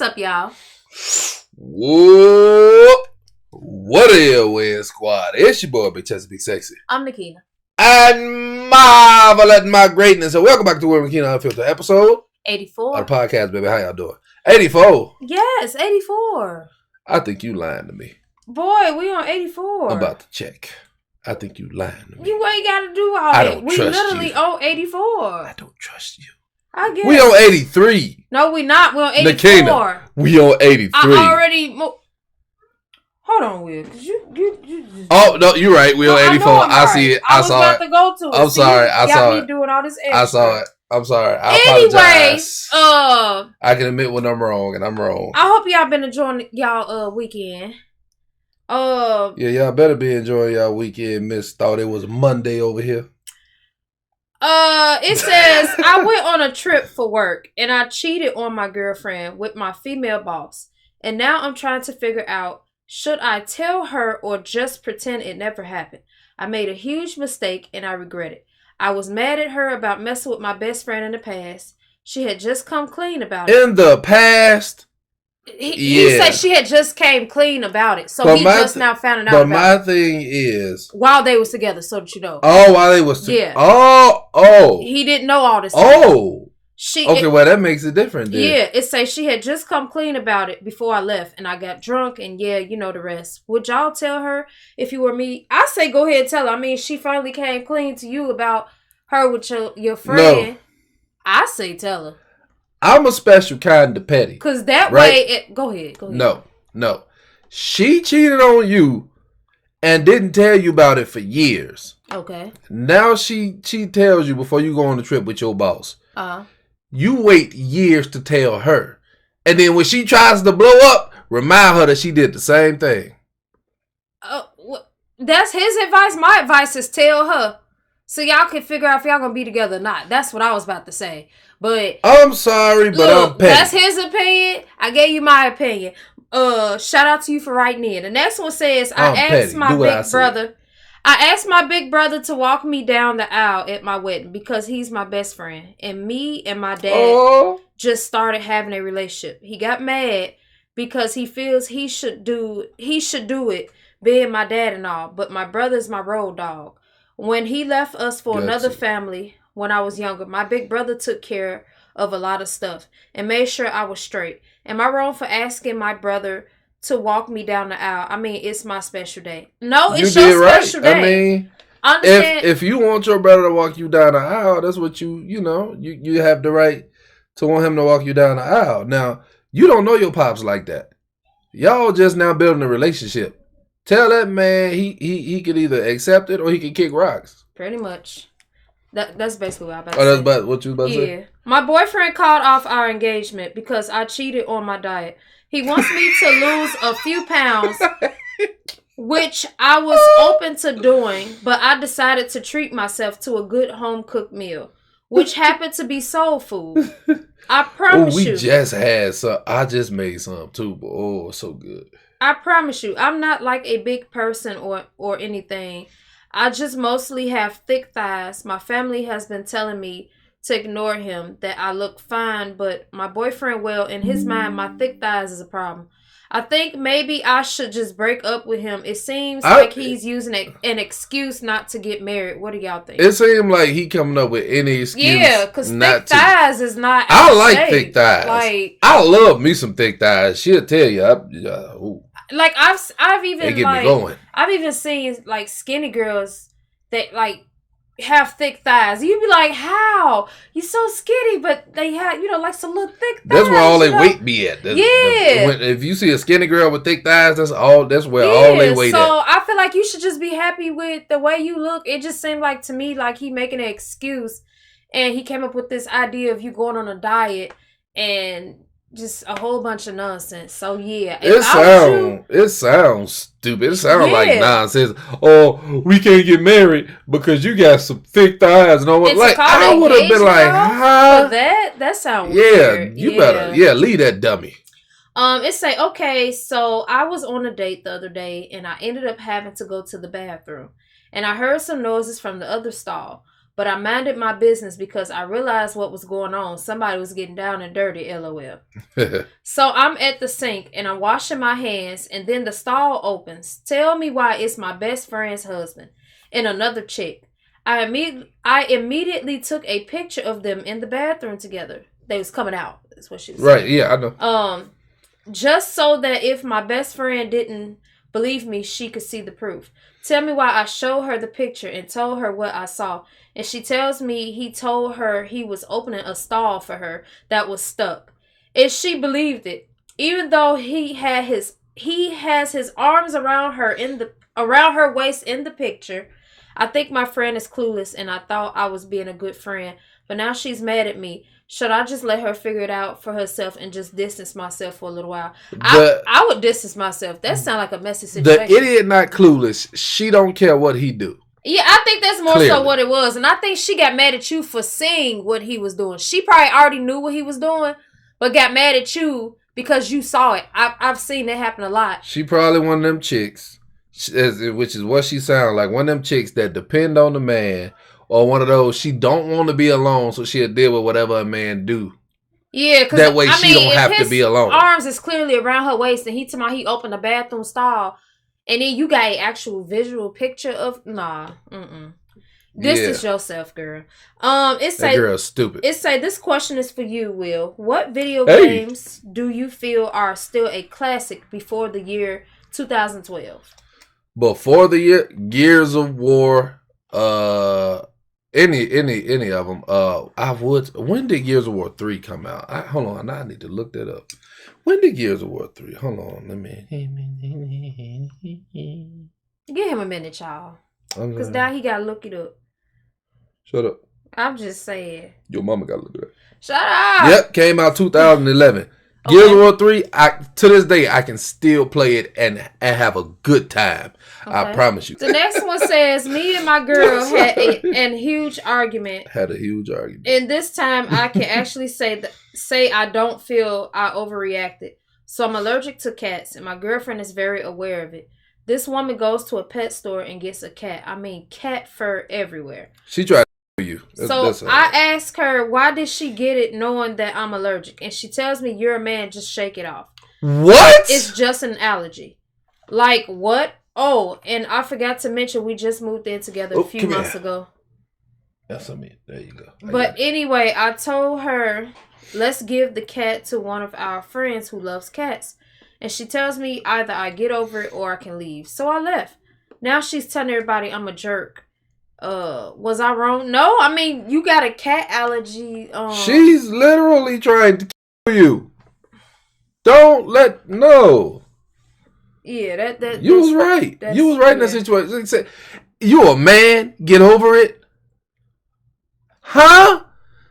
up, y'all? Whoop. What is Win Squad? It's your boy, Big Chesty, Big Sexy. I'm NAKINA. And marvel at my greatness. So welcome back to NAKINA Unfiltered, episode 84. of the podcast, baby. How y'all doing? 84. Yes, 84. I think you lying to me. Boy, we on 84. I'm about to check. I think you lying to me. You ain't got to do all I that. don't We trust literally you. on 84. I don't trust you. I guess. We on 83. No, we not. We on 84. NAKINA, we on 83. I already... Hold on, Will. Cause you just... Oh, no, you're right. We on 84. I see it. I saw it. I was about to go to it. I'm sorry. I saw it. Got me doing all this extra. I saw it. I'm sorry. I Anyways, apologize. I can admit when I'm wrong, and I'm wrong. I hope y'all been enjoying y'all weekend. Yeah, y'all better be enjoying y'all weekend. Miss thought it was Monday over here. It says I went on a trip for work and I cheated on my girlfriend with my female boss. And now I'm trying to figure out, should I tell her or just pretend it never happened? I made a huge mistake and I regret it. I was mad at her about messing with my best friend in the past. She had just come clean about it. In the past? He said she had just came clean about it. So he just now found out about it. But my thing is... While they was together, so that you know. Oh, while they was together. Yeah. Oh. He didn't know all this stuff. Oh. Well, that makes it different then. Yeah, it says she had just come clean about it before I left. And I got drunk and yeah, you know the rest. Would y'all tell her if you were me? I say go ahead and tell her. I mean, she finally came clean to you about her with your friend. No. I say tell her. I'm a special kind of petty. Because that way... Go ahead. No. She cheated on you and didn't tell you about it for years. Okay. Now she tells you before you go on the trip with your boss. You wait years to tell her. And then when she tries to blow up, remind her that she did the same thing. That's his advice. My advice is tell her. So y'all can figure out if y'all gonna be together or not. That's what I was about to say. But I'm sorry, but look, I'm petty. That's his opinion. I gave you my opinion. Shout out to you for writing in. The next one says, I asked my big brother to walk me down the aisle at my wedding because he's my best friend. And me and my dad just started having a relationship. He got mad because he feels he should do it, being my dad and all. But my brother's my road dog. When he left us for another family when I was younger, my big brother took care of a lot of stuff and made sure I was straight. Am I wrong for asking my brother to walk me down the aisle? I mean, it's my special day. No, it's your special day. I mean, if you want your brother to walk you down the aisle, that's what you have the right to want him to walk you down the aisle. Now, you don't know your pops like that. Y'all just now building a relationship. Tell that man he could either accept it or he can kick rocks. Pretty much. That's basically what I'm about to say. That's what you was about to say? Yeah. My boyfriend called off our engagement because I cheated on my diet. He wants me to lose a few pounds, which I was open to doing, but I decided to treat myself to a good home-cooked meal, which happened to be soul food. I promise you. Just had some. I just made some too, but so good. I promise you, I'm not like a big person or anything. I just mostly have thick thighs. My family has been telling me to ignore him, that I look fine, but my boyfriend, well, in his mind, my thick thighs is a problem. I think maybe I should just break up with him. It seems like he's using an excuse not to get married. What do y'all think? It seems like he coming up with any excuse. Yeah, because thick thighs is not. I like thick thighs. Like, I love me some thick thighs. She'll tell you. Like I've even get me going. I've even seen like skinny girls that like have thick thighs. You'd be like, how? You're so skinny, but they have, like some little thick thighs. That's where all they weight be at. If you see a skinny girl with thick thighs, that's where all they weight at. So I feel like you should just be happy with the way you look. It just seemed like to me like he making an excuse, and he came up with this idea of you going on a diet and just a whole bunch of nonsense. So yeah, it sounds stupid. It sounds like nonsense. Oh, we can't get married because you got some thick thighs and all. Like I would have been like, huh? That sounds weird. You better leave that dummy. It say, okay, so I was on a date the other day and I ended up having to go to the bathroom and I heard some noises from the other stall. but I minded my business because I realized what was going on. Somebody was getting down and dirty, LOL. So I'm at the sink and I'm washing my hands, and then the stall opens. Tell me why it's my best friend's husband and another chick. I immediately took a picture of them in the bathroom together. They was coming out. That's what she was saying. Right, yeah, I know. Just so that if my best friend didn't believe me, she could see the proof. Tell me why I showed her the picture and told her what I saw. And she tells me he told her he was opening a stall for her that was stuck. And she believed it. Even though he has his arms around her waist in the picture. I think my friend is clueless and I thought I was being a good friend. But now she's mad at me. Should I just let her figure it out for herself and just distance myself for a little while? I would distance myself. That sounds like a messy situation. The idiot not clueless. She don't care what he do. Yeah, I think that's more so what it was. And I think she got mad at you for seeing what he was doing. She probably already knew what he was doing, but got mad at you because you saw it. I've seen that happen a lot. She probably one of them chicks, which is what she sounds like. One of them chicks that depend on the man. Or one of those, she don't want to be alone, so she'll deal with whatever a man do. Yeah, because that way she don't have to be alone. Arms is clearly around her waist, and he opened the bathroom stall, and then you got an actual visual picture of This is yourself, girl. That girl's stupid. It say this question is for you, Will. What video games do you feel are still a classic before the year 2012? Before the year Gears of War, Any of them. When did Gears of War 3 come out? Hold on, I need to look that up. When did Gears of War 3? Hold on, let me. Give him a minute, y'all. Because now he gotta look it up. Shut up. I'm just saying. Your mama gotta look it up. Shut up. Yep, came out 2011. Gears of War 3, to this day, I can still play it and have a good time. Okay. I promise you. The next one says, me and my girl had a huge argument. Had a huge argument. And this time, I can actually say I don't feel I overreacted. So I'm allergic to cats, and my girlfriend is very aware of it. This woman goes to a pet store and gets a cat. I mean, cat fur everywhere. She tried to you. I asked her, why did she get it knowing that I'm allergic? And she tells me, you're a man, just shake it off. What? It's just an allergy. Like, what? Oh, and I forgot to mention, we just moved in together a few months ago. That's what I mean. There you go. But anyway, I told her, let's give the cat to one of our friends who loves cats. And she tells me either I get over it or I can leave. So I left. Now she's telling everybody I'm a jerk. Was I wrong? No, I mean, you got a cat allergy. She's literally trying to kill you. No. Yeah, that you was right. You was right in that situation. You a man, get over it. Huh?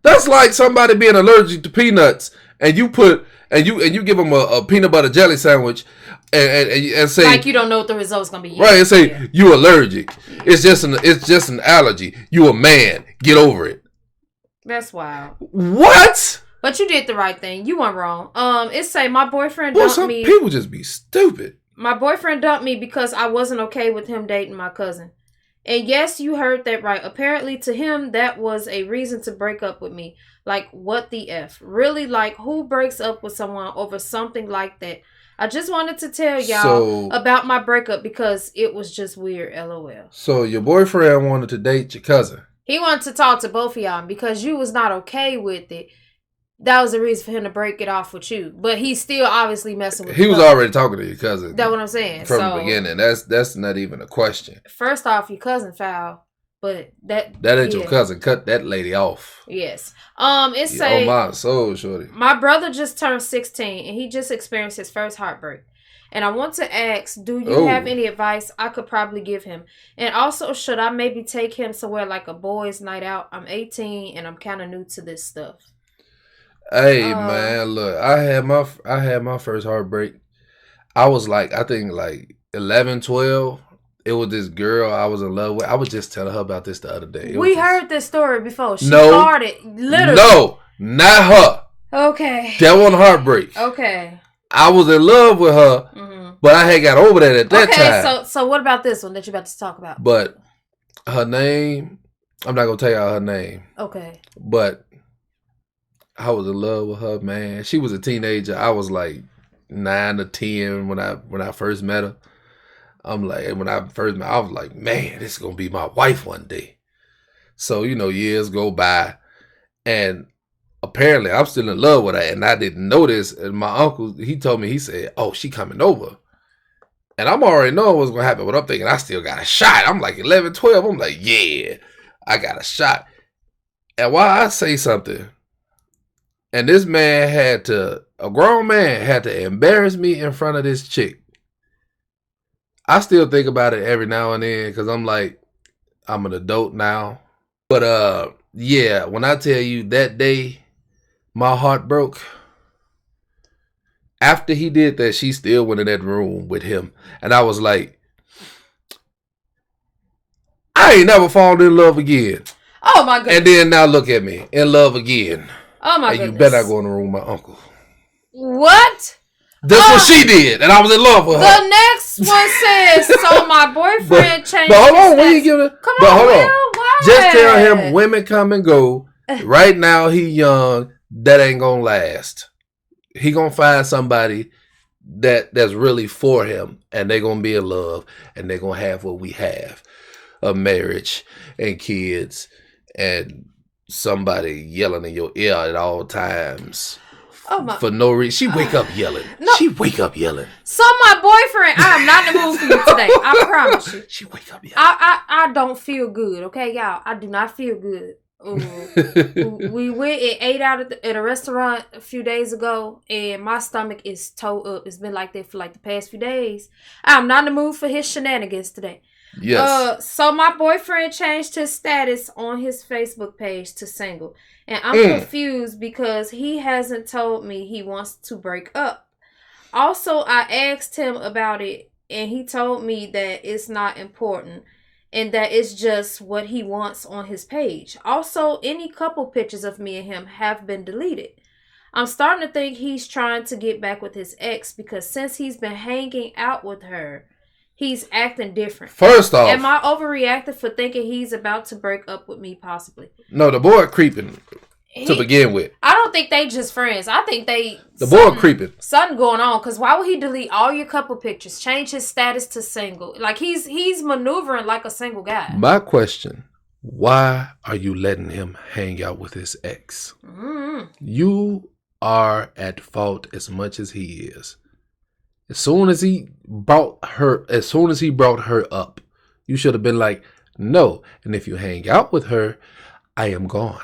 That's like somebody being allergic to peanuts, and you give them a peanut butter jelly sandwich, and say like you don't know what the result's gonna be. Right, and say you allergic. It's just an allergy. You a man, get over it. That's wild. What? But you did the right thing. You weren't wrong. It say my boyfriend dumped me. People just be stupid. My boyfriend dumped me because I wasn't okay with him dating my cousin. And yes, you heard that right. Apparently to him, that was a reason to break up with me. Like, what the F? Really, like, who breaks up with someone over something like that? I just wanted to tell y'all about my breakup because it was just weird, LOL. So your boyfriend wanted to date your cousin. He wanted to talk to both of y'all because you was not okay with it. That was the reason for him to break it off with you. But he's still obviously messing with you. He was already talking to your cousin. That's what I'm saying. From the beginning. That's not even a question. First off, your cousin foul. But that ain't your cousin. Cut that lady off. Yes. It say, oh my soul, shorty. My brother just turned 16 and he just experienced his first heartbreak. And I want to ask, do you have any advice I could probably give him? And also, should I maybe take him somewhere like a boys' night out? I'm 18 and I'm kind of new to this stuff. Hey man, look, I had my first heartbreak. I was like, I think like 11, 12. It was this girl I was in love with. I was just telling her about this the other day. We heard this story before. She started, literally. No, not her. Okay. That wasn't heartbreak. Okay. I was in love with her, but I had got over that at that time. Okay, so what about this one that you're about to talk about? But her name I'm not gonna tell y'all her name. Okay. But I was in love with her, man. She was a teenager. I was like 9 or 10 when I first met her. I'm like, when I first met her, I was like, man, this is gonna be my wife one day. So, years go by, and apparently I'm still in love with her, and I didn't know this. And my uncle, he told me, he said, oh, she coming over. And I'm already knowing what's going to happen, but I'm thinking I still got a shot. I'm like 11, 12. I'm like, yeah, I got a shot. And while I say something, and this man a grown man had to embarrass me in front of this chick. I still think about it every now and then because I'm like, I'm an adult now. But yeah, when I tell you that day, my heart broke. After he did that, she still went in that room with him. And I was like, I ain't never fallen in love again. Oh, my goodness. And then now look at me, in love again. Oh, my goodness. And you better not go in the room with my uncle. What? That's what she did, and I was in love with her. The next one says, so my boyfriend changed. But hold on, when you give it? Come on, hold on. Just tell him women come and go. Right now, he young. That ain't gonna last. He gonna find somebody that's really for him, and they gonna be in love, and they gonna have what we have: a marriage and kids, and somebody yelling in your ear at all times. Oh my. For no reason. She wake up yelling. No. She wake up yelling. So my boyfriend, I am not in the mood for you today. I promise you. She wake up yelling. I don't feel good, okay, y'all? I do not feel good. We went and ate out at a restaurant a few days ago, and my stomach is towed up. It's been like that for like the past few days. I'm not in the mood for his shenanigans today. Yes. So my boyfriend changed his status on his Facebook page to single. And I'm confused because he hasn't told me he wants to break up. Also, I asked him about it, and he told me that it's not important and that it's just what he wants on his page. Also, any couple pictures of me and him have been deleted. I'm starting to think he's trying to get back with his ex because since he's been hanging out with her, he's acting different. First off, am I overreacting for thinking he's about to break up with me possibly? No, the boy creeping to begin with. I don't think they just friends. I think the boy creeping. Something going on. Because why would he delete all your couple pictures? Change his status to single. Like he's maneuvering like a single guy. My question, why are you letting him hang out with his ex? Mm-hmm. You are at fault as much as he is. As soon as he brought her up, you should have been like, no. And if you hang out with her, I am gone.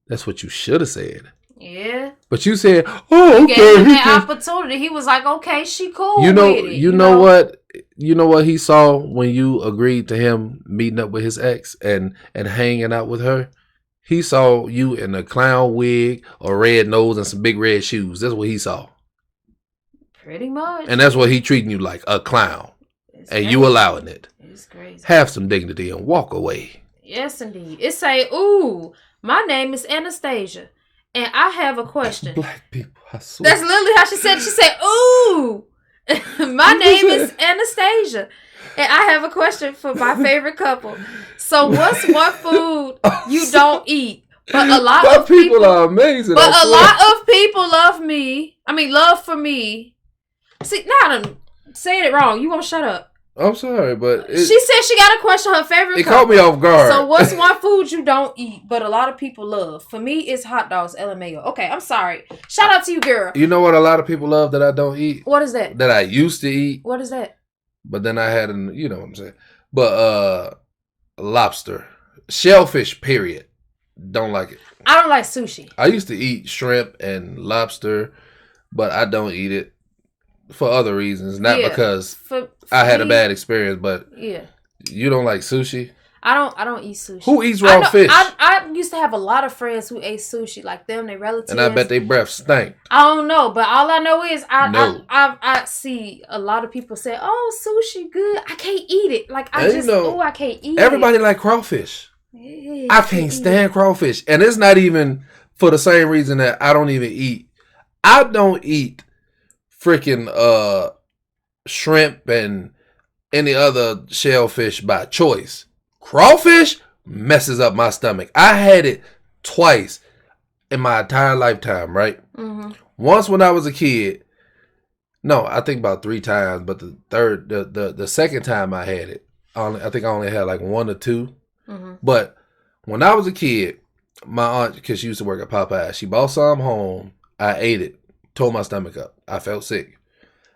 That's what you should have said. Yeah. But you said, oh, okay. Gave him that opportunity. He was like, okay, she cool with it. You know what? You know what he saw when you agreed to him meeting up with his ex and hanging out with her? He saw you in a clown wig, a red nose, and some big red shoes. That's what he saw. Pretty much. And that's what he treating you like, a clown. It's and crazy. You allowing it. It's crazy. Have some dignity and walk away. Yes, indeed. It say, ooh, my name is Anastasia. And I have a question. Black people, I swear. That's literally how she said it. She said, ooh, my name is Anastasia. And I have a question for my favorite couple. So what's one food you don't eat? But a lot of people are amazing. But a lot of people love for me. See, now I'm saying it wrong. You won't shut up. I'm sorry, but she said she got a question. Her favorite. It caught me off guard. So, what's one food you don't eat, but a lot of people love? For me, it's hot dogs, LMAO. Okay, I'm sorry. Shout out to you, girl. You know what? A lot of people love that I don't eat. What is that? That I used to eat. What is that? But then I had you know what I'm saying. But lobster, shellfish. Period. Don't like it. I don't like sushi. I used to eat shrimp and lobster, but I don't eat it. For other reasons, not because I had a bad experience, but you don't like sushi? I don't eat sushi. Who eats raw fish? I used to have a lot of friends who ate sushi, like them, their relatives. And I bet they breath stank. I don't know, but all I know is I see a lot of people say, "Oh, sushi good." I can't eat it. Like I can't eat it. Everybody like crawfish. Yeah, I can't stand crawfish, and it's not even for the same reason that I don't even eat. I don't eat freaking shrimp and any other shellfish by choice. Crawfish? messes up my stomach. I had it twice in my entire lifetime, right? Mm-hmm. Once when I was a kid. No, I think about 3 times, but the second time I had it, I think I only had like 1 or 2. Mm-hmm. But when I was a kid, my aunt, because she used to work at Popeye, she bought some home. I ate it, tore my stomach up. I felt sick.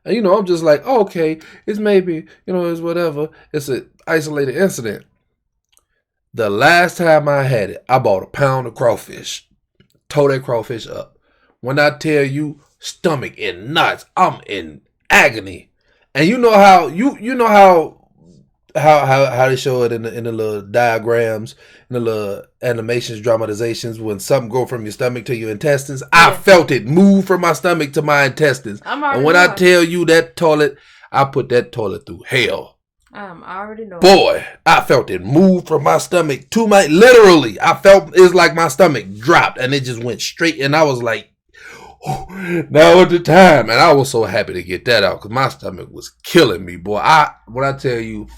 And, I'm just like, oh, okay, it's maybe, it's whatever. It's an isolated incident. The last time I had it, I bought a pound of crawfish, tore that crawfish up. When I tell you, stomach in knots, I'm in agony. And you know how how they show it in the little diagrams, in the little animations, dramatizations, when something go from your stomach to your intestines. Yeah. I felt it move from my stomach to my intestines. And when I tell you that toilet, I put that toilet through hell. I'm already know. Boy, I felt it move from my stomach to my, literally, I felt it's like my stomach dropped and it just went straight. And I was like, now at the time, and I was so happy to get that out because my stomach was killing me, boy. When I tell you,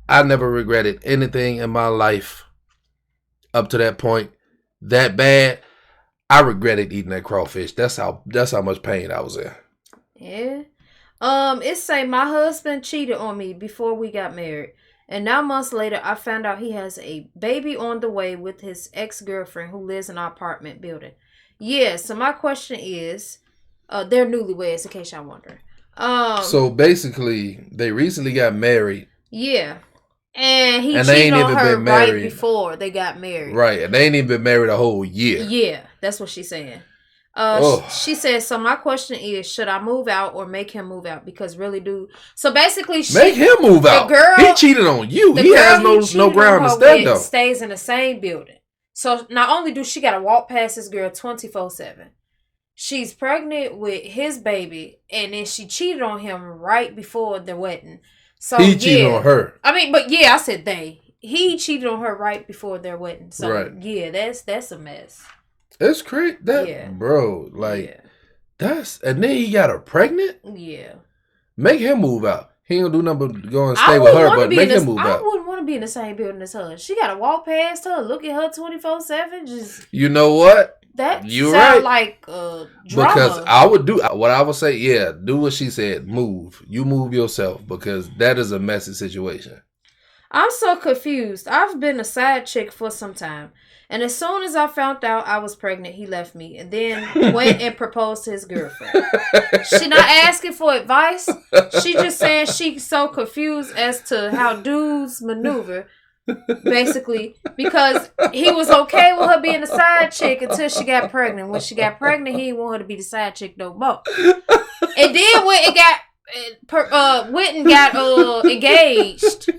I never regretted anything in my life up to that point that bad. I regretted eating that crawfish. That's how much pain I was in. Yeah. It say my husband cheated on me before we got married, and now months later, I found out he has a baby on the way with his ex-girlfriend who lives in our apartment building. Yeah, so my question is, they're newlyweds, in case y'all wondering. So basically, they recently got married. Yeah. And he cheated on her right before they got married. Right, and they ain't even been married a whole year. Yeah, that's what she's saying. She says, so my question is, should I move out or make him move out? Because really, dude. So basically, make him move out. He cheated on you. He has no ground to stand on. Stays in the same building. So not only do she got to walk past this girl 24/7, she's pregnant with his baby, and then she cheated on him right before the wedding. So he cheated on her. I mean, but yeah, I said they. He cheated on her right before their wedding. So right. Yeah, that's a mess. It's crazy. Bro, like that's, and then he got her pregnant. Yeah. Make him move out. He ain't gonna do nothing but go and stay with her, but make him move out. I wouldn't want to be in the same building as her. She got to walk past her, look at her 24/7. Just, you know what? That sound like drama. Because I would do what I would say. Yeah, do what she said. Move. You move yourself, because that is a messy situation. I'm so confused. I've been a side chick for some time. And as soon as I found out I was pregnant, he left me and then went and proposed to his girlfriend. She not asking for advice. She just saying she's so confused as to how dudes maneuver, basically, because he was okay with her being a side chick until she got pregnant. When she got pregnant, he didn't want her to be the side chick no more. And then went and got engaged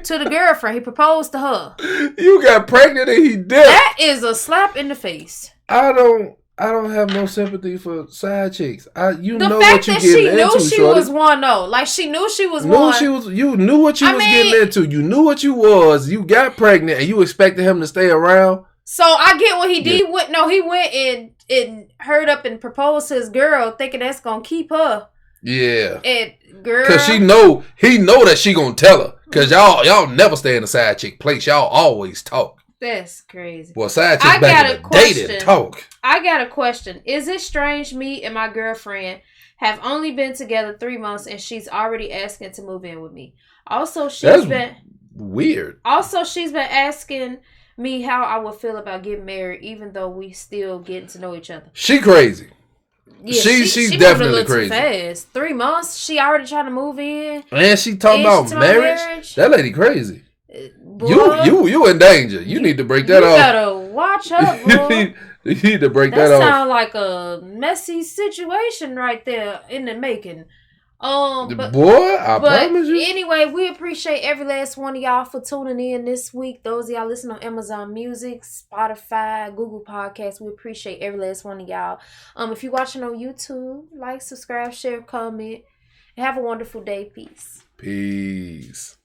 to the girlfriend. He proposed to her. You got pregnant and he did. That is a slap in the face. I don't have no sympathy for side chicks. You know what you getting into. The fact that she knew she was one, though. Like, she knew she was one. You knew what you was getting into. You knew what you was. You got pregnant and you expected him to stay around. So I get what he did. He went and hurried up and proposed to his girl, thinking that's gonna keep her. Yeah. And girl, because he know that she gonna tell her. Because y'all never stay in a side chick place. Y'all always talk. That's crazy. Well, side chicks back in the day didn't talk. I got a question. Is it strange me and my girlfriend have only been together 3 months and she's already asking to move in with me? Also, weird. Also, she's been asking me how I would feel about getting married, even though we still getting to know each other. She crazy. Yeah, she's definitely crazy. Too fast. 3 months, she already trying to move in, and she talking about marriage. That lady crazy. Boy, you in danger. You need to break that off. You gotta watch her, bro. You need to break that off. That sound like a messy situation right there in the making. But promise you. Anyway, we appreciate every last one of y'all for tuning in this week. Those of y'all listening on Amazon Music, Spotify, Google Podcasts, we appreciate every last one of y'all. If you're watching on YouTube, like, subscribe, share, comment, and have a wonderful day. Peace. Peace.